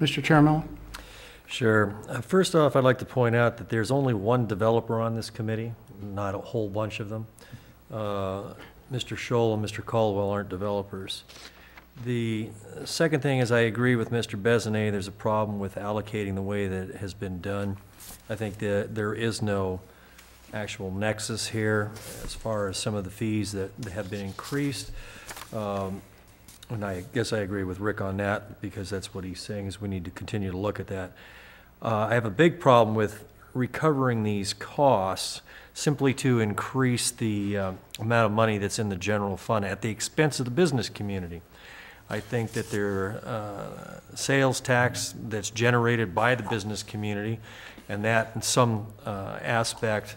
Mr. Chairman? Sure. First off, I'd like to point out that there's only one developer on this committee, not a whole bunch of them. Mr. Scholl and Mr. Caldwell aren't developers. The second thing is I agree with Mr. Bezonet. There's a problem with allocating the way that it has been done. I think that there is no actual nexus here as far as some of the fees that have been increased. And I guess I agree with Rick on that, because that's what he's saying, is we need to continue to look at that. I have a big problem with recovering these costs simply to increase the amount of money that's in the general fund at the expense of the business community. I think that their sales tax that's generated by the business community, and that in some aspect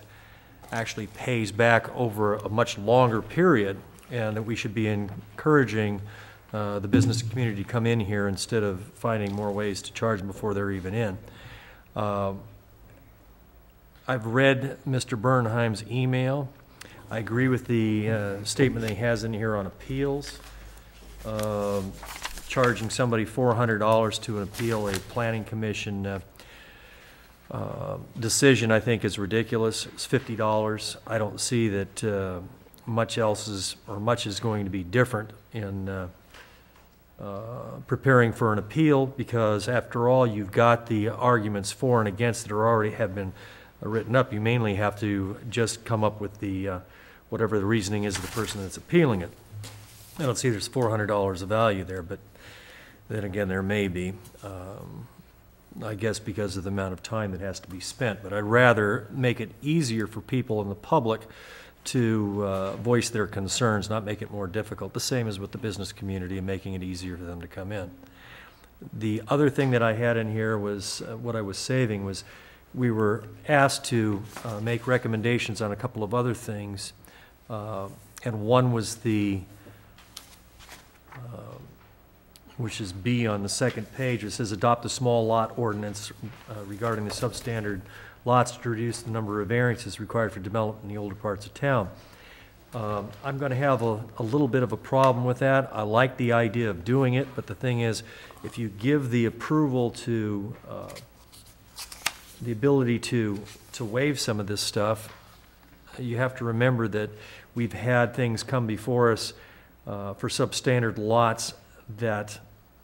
actually pays back over a much longer period, and that we should be encouraging the business community to come in here instead of finding more ways to charge them before they're even in. I've read Mr. Bernheim's email. I agree with the statement that he has in here on appeals. Charging somebody $400 to appeal a planning commission decision, I think, is ridiculous. It's $50. I don't see that much is going to be different in preparing for an appeal, because after all, you've got the arguments for and against that already have been written up. You mainly have to just come up with the whatever the reasoning is of the person that's appealing it. I don't see there's $400 of value there, but then again, there may be, I guess because of the amount of time that has to be spent. But I'd rather make it easier for people in the public to voice their concerns, not make it more difficult. The same as with the business community and making it easier for them to come in. The other thing that I had in here was, what I was saving was, we were asked to make recommendations on a couple of other things, and one was the which is B on the second page. It says adopt a small lot ordinance regarding the substandard lots to reduce the number of variances required for development in the older parts of town. I'm going to have a little bit of a problem with that. I like the idea of doing it, but the thing is, if you give the approval to the ability to waive some of this stuff, you have to remember that we've had things come before us for substandard lots that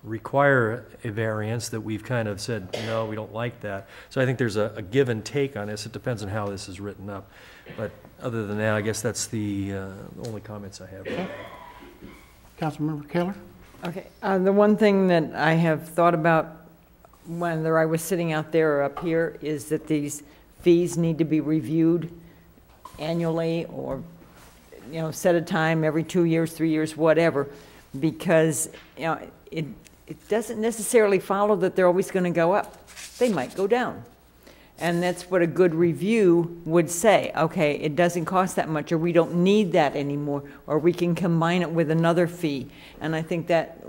require a variance that we've kind of said, no, we don't like that. So I think there's a give and take on this. It depends on how this is written up. But other than that, I guess that's the only comments I have. Okay. Councilmember Keller? Okay. The one thing that I have thought about whether I was sitting out there or up here is that these fees need to be reviewed annually, or set a time every 2 years, 3 years, whatever, because it doesn't necessarily follow that they're always going to go up. They might go down. And that's what a good review would say. Okay, it doesn't cost that much, or we don't need that anymore, or we can combine it with another fee. And I think that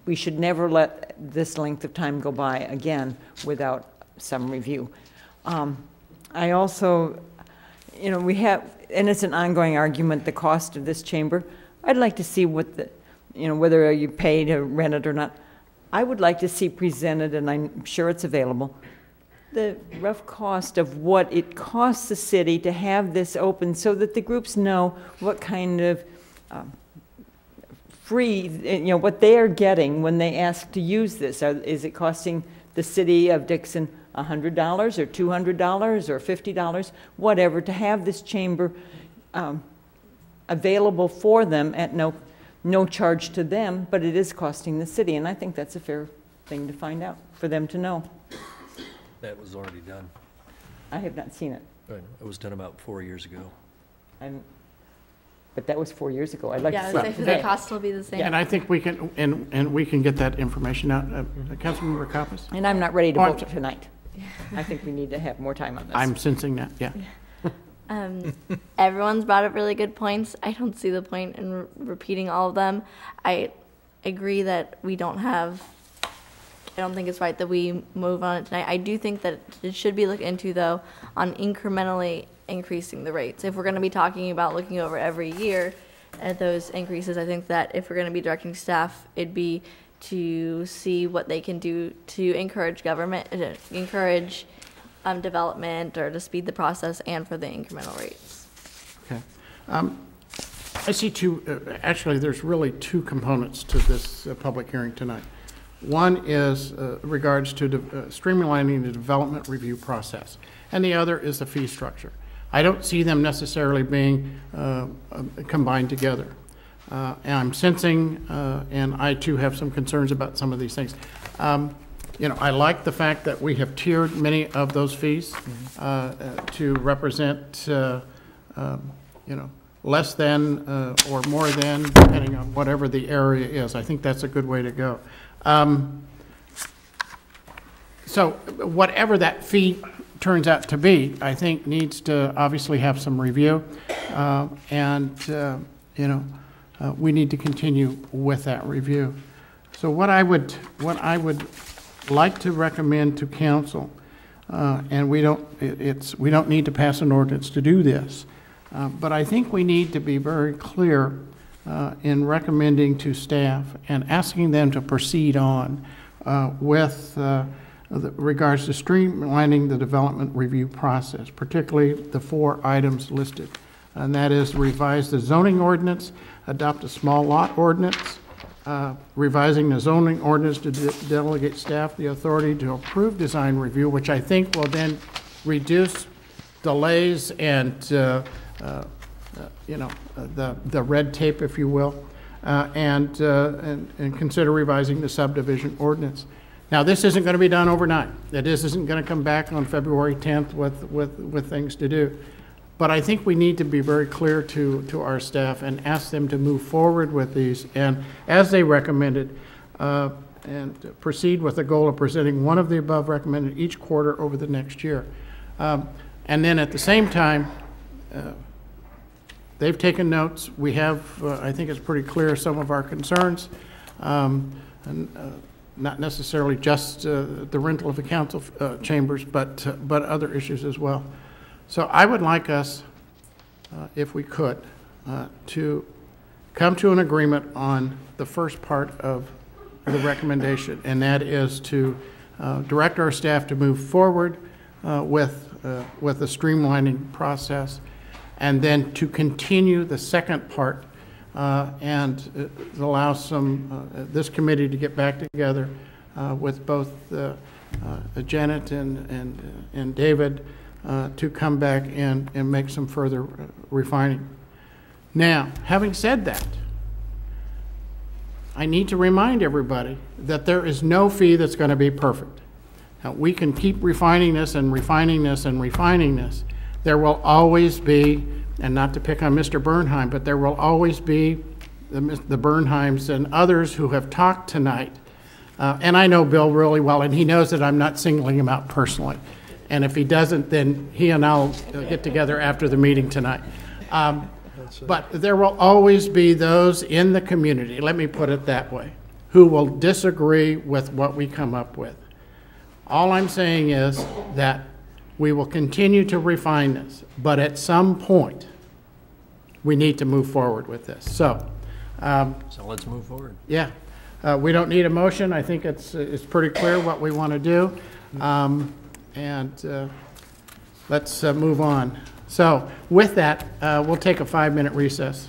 we should never let this length of time go by again without some review. I also, we have, and it's an ongoing argument, the cost of this chamber. I'd like to see what the, whether you pay to rent it or not. I would like to see presented, and I'm sure it's available, the rough cost of what it costs the city to have this open, so that the groups know what kind of free, what they are getting when they ask to use this. Is it costing the city of Dixon $100 or $200 or $50, whatever, to have this chamber available for them at no charge to them, but it is costing the city, and I think that's a fair thing to find out, for them to know. That was already done. I have not seen it. Right. It was done about 4 years ago. But that was 4 years ago. I'd like to see it. The cost will be the same. Yeah, and I think we can, and we can get that information out. Councilmember Kappas? And I'm not ready to vote tonight. I think we need to have more time on this. I'm sensing that, yeah. Everyone's brought up really good points. I don't see the point in repeating all of them. I agree that we don't have, I don't think it's right that we move on it tonight. I do think that it should be looked into, though, on incrementally increasing the rates. If we're going to be talking about looking over every year at those increases, I think that if we're going to be directing staff, it'd be to see what they can do to encourage development or to speed the process and for the incremental rates. Okay. I see actually, there's really two components to this public hearing tonight. One is regards to streamlining the development review process, and the other is the fee structure. I don't see them necessarily being combined together. And I'm sensing, and I too have some concerns about some of these things. You know, I like the fact that we have tiered many of those fees to represent, you know, less than or more than, depending on whatever the area is. I think that's a good way to go. So whatever that fee turns out to be, I think needs to obviously have some review, and you know, we need to continue with that review. So what I would like to recommend to council, and we don't need to pass an ordinance to do this, but I think we need to be very clear in recommending to staff and asking them to proceed on with regards to streamlining the development review process, particularly the 4 items listed. And that is revise the zoning ordinance, adopt a small lot ordinance, revising the zoning ordinance to delegate staff the authority to approve design review, which I think will then reduce delays and you know, the red tape, if you will, and consider revising the subdivision ordinance. Now, this isn't going to be done overnight. This isn't going to come back on February 10th with things to do. But I think we need to be very clear to our staff and ask them to move forward with these, and as they recommended, and proceed with the goal of presenting one of the above recommended each quarter over the next year. And then at the same time, they've taken notes. We have, I think it's pretty clear, some of our concerns, and not necessarily just the rental of the council chambers, but other issues as well. So I would like us, if we could, to come to an agreement on the first part of the recommendation, and that is to direct our staff to move forward with the streamlining process, and then to continue the second part and allow this committee to get back together with both Janet and David to come back and make some further refining. Now, having said that, I need to remind everybody that there is no fee that's going to be perfect. Now, we can keep refining this and refining this and refining this. There will always be, and not to pick on Mr. Bernheim, but there will always be the Bernheims and others who have talked tonight. And I know Bill really well, and he knows that I'm not singling him out personally. And if he doesn't, then he and I'll get together after the meeting tonight. But there will always be those in the community, let me put it that way, who will disagree with what we come up with. All I'm saying is that we will continue to refine this, but at some point, we need to move forward with this. So let's move forward. Yeah, we don't need a motion. I think it's pretty clear what we want to do. And let's move on. So with that, we'll take a 5-minute recess.